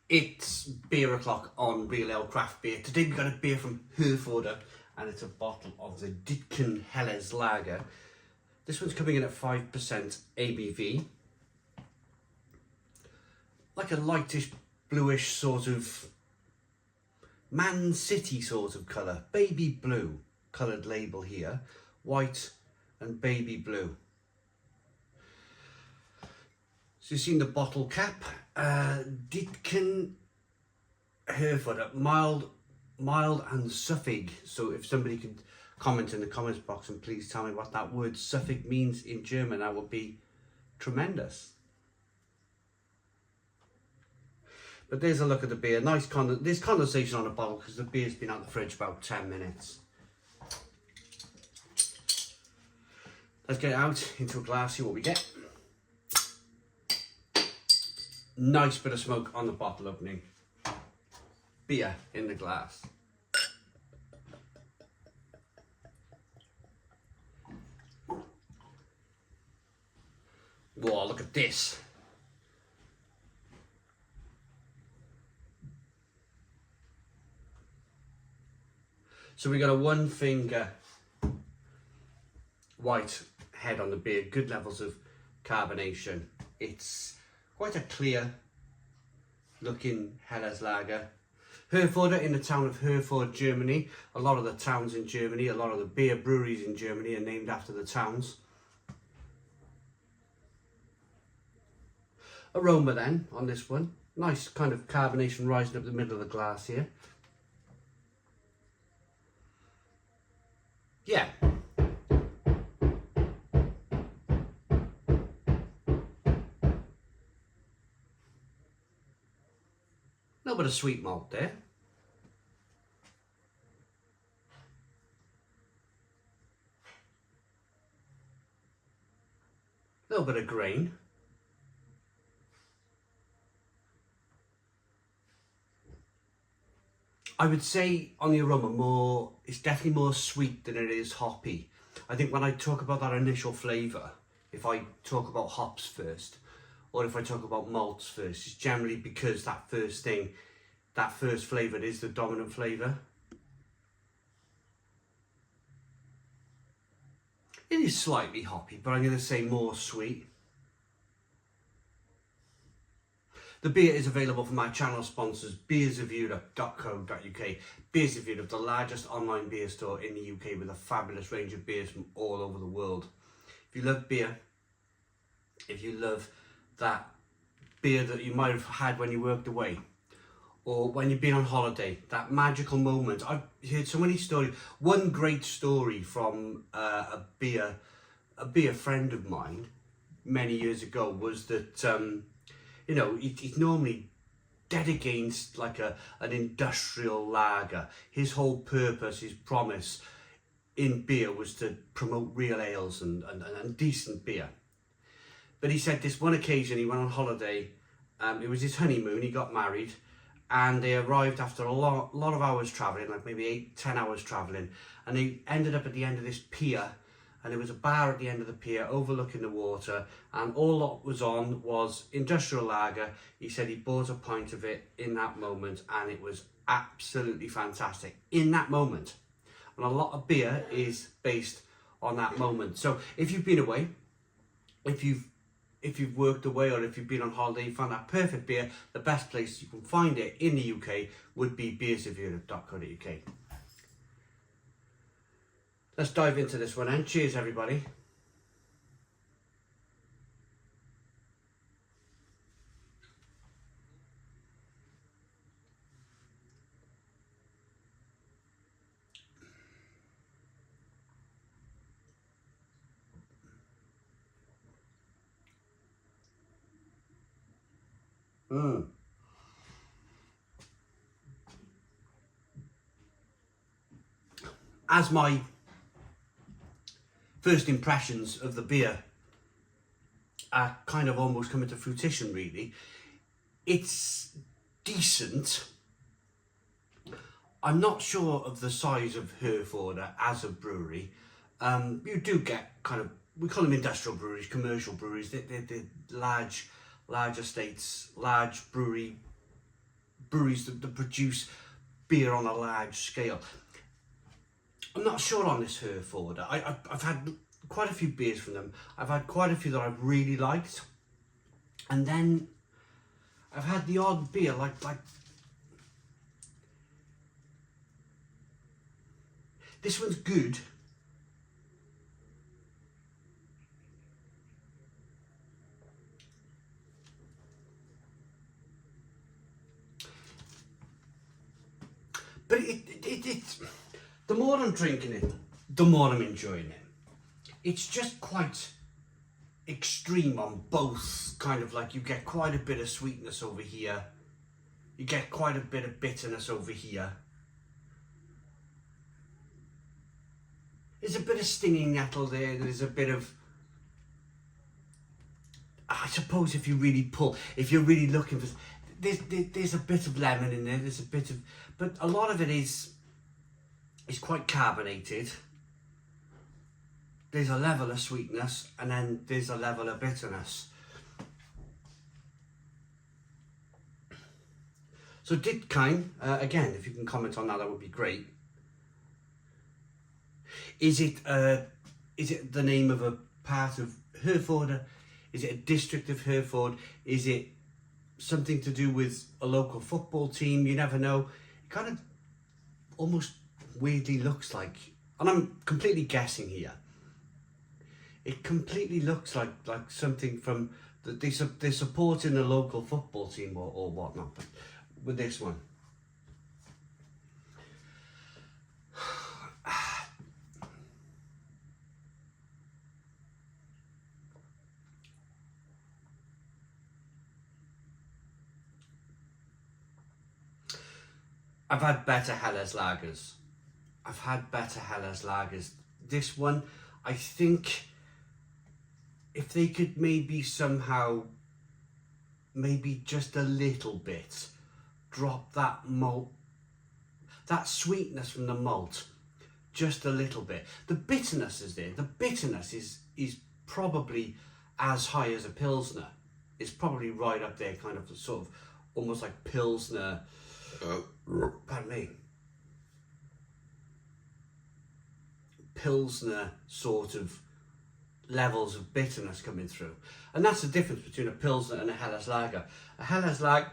It's beer o'clock on Real Ale Craft Beer. Today we've got a beer from Herforder and it's a bottle of the Dittken Helles Lager. This one's coming in at 5% ABV. Like a lightish bluish sort of Man City sort of colour. Baby blue coloured label here. White and baby blue. So you've seen the bottle cap. Dittken Herford, mild and suffig. So if somebody could comment in the comments box and please tell me what that word suffig means in German, that would be tremendous. But there's a look at the beer. Nice there's condensation on the bottle because the beer's been out the fridge about 10 minutes. Let's get it out into a glass, see what we get. Nice bit of smoke on the bottle opening. Beer in the glass. Whoa, look at this. So we got a 1 finger white head on the beer, good levels of carbonation. It's quite a clear looking Helles Lager. Herforder, in the town of Herford, Germany. A lot of the towns in Germany, a lot of the beer breweries in Germany are named after the towns. Aroma then on this one. Nice kind of carbonation rising up the middle of the glass here. Yeah. A little bit of sweet malt there. A little bit of grain. I would say on the aroma it's definitely more sweet than it is hoppy. I think when I talk about that initial flavour, if I talk about hops first, or if I talk about malts first, it's generally because that first flavour is the dominant flavour. It is slightly hoppy, but I'm going to say more sweet. The beer is available from our channel sponsors, beersofeurope.co.uk. Beers of Europe, the largest online beer store in the UK with a fabulous range of beers from all over the world. If you love beer, if you love that beer that you might have had when you worked away, or when you've been on holiday, that magical moment. I've heard so many stories. One great story from a beer friend of mine many years ago was that you know, he's normally dead against like an industrial lager. His whole purpose, his promise in beer was to promote real ales and decent beer. But he said this one occasion he went on holiday, it was his honeymoon, he got married, and they arrived after a lot of hours travelling, like maybe 8-10 hours travelling, and they ended up at the end of this pier, and there was a bar at the end of the pier overlooking the water, and all that was on was industrial lager. He said he bought a pint of it in that moment, and it was absolutely fantastic in that moment. And a lot of beer is based on that moment. So if you've been away, if you've worked away, or if you've been on holiday, you found that perfect beer, the best place you can find it in the UK would be beersofeurope.co.uk. Let's dive into this one and cheers everybody. As my first impressions of the beer are kind of almost coming to fruition really, it's decent. I'm not sure of the size of Herforder as a brewery. You do get kind of, we call them industrial breweries, commercial breweries. They're large estates, large brewery breweries that produce beer on a large scale. I'm not sure on this Herforder. I've had quite a few beers from them. I've had quite a few that I've really liked, and then I've had the odd beer like this one's good. But it's the more I'm drinking it, the more I'm enjoying it. It's just quite extreme on both, kind of like you get quite a bit of sweetness over here, you get quite a bit of bitterness over here. There's a bit of stinging nettle there, there's a bit of, I suppose if you really pull, if you're really looking for, there's a bit of lemon in there, there's a bit of, but a lot of it is quite carbonated. There's a level of sweetness, and then there's a level of bitterness. So Dittken, again, if you can comment on that, that would be great. Is it the name of a part of Herforder? Is it a district of Hereford? Is it something to do with a local football team? You never know. It kind of almost weirdly looks like, and I'm completely guessing here, it completely looks like something from, they're supporting a local football team or whatnot, but with this one. I've had better Helles lagers. I've had better Helles lagers. This one, I think, if they could maybe somehow, maybe just a little bit, drop that malt, that sweetness from the malt, just a little bit. The bitterness is there. The bitterness is probably as high as a Pilsner. It's probably right up there, kind of sort of almost like Pilsner. Pardon me. Pilsner sort of levels of bitterness coming through, and that's the difference between a Pilsner and a Helles lager. A Helles lager,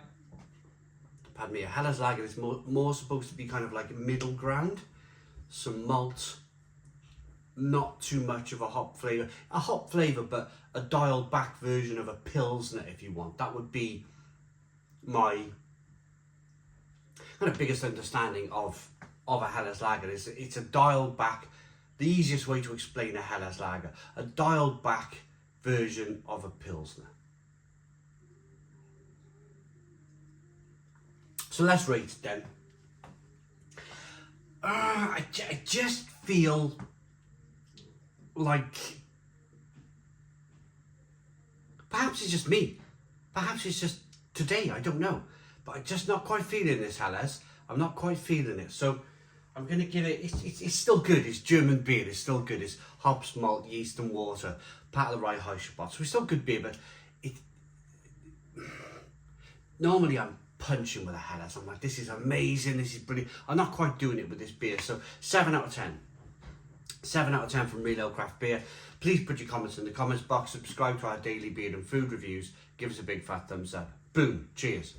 pardon me, a Helles lager is more supposed to be kind of like a middle ground, some malt, not too much of a hop flavour, but a dialed back version of a Pilsner if you want. That would be my kind of biggest understanding of a Helles lager. Is it's a dialed back, the easiest way to explain a Helles lager, a dialed back version of a Pilsner. So let's rate it then. I just feel like, perhaps it's just me, perhaps it's just today, I don't know, but I'm just not quite feeling this Helles. I'm not quite feeling it, so I'm going to give it, it's still good, it's German beer, it's still good, it's hops, malt, yeast and water, part of the Rye-Heischer, so it's still good beer, but normally I'm punching with a Helles, I'm like, this is amazing, this is brilliant. I'm not quite doing it with this beer, so 7 out of 10. 7 out of 10 from Real Ale Craft Beer. Please put your comments in the comments box, subscribe to our daily beer and food reviews, give us a big fat thumbs up. Boom, cheers.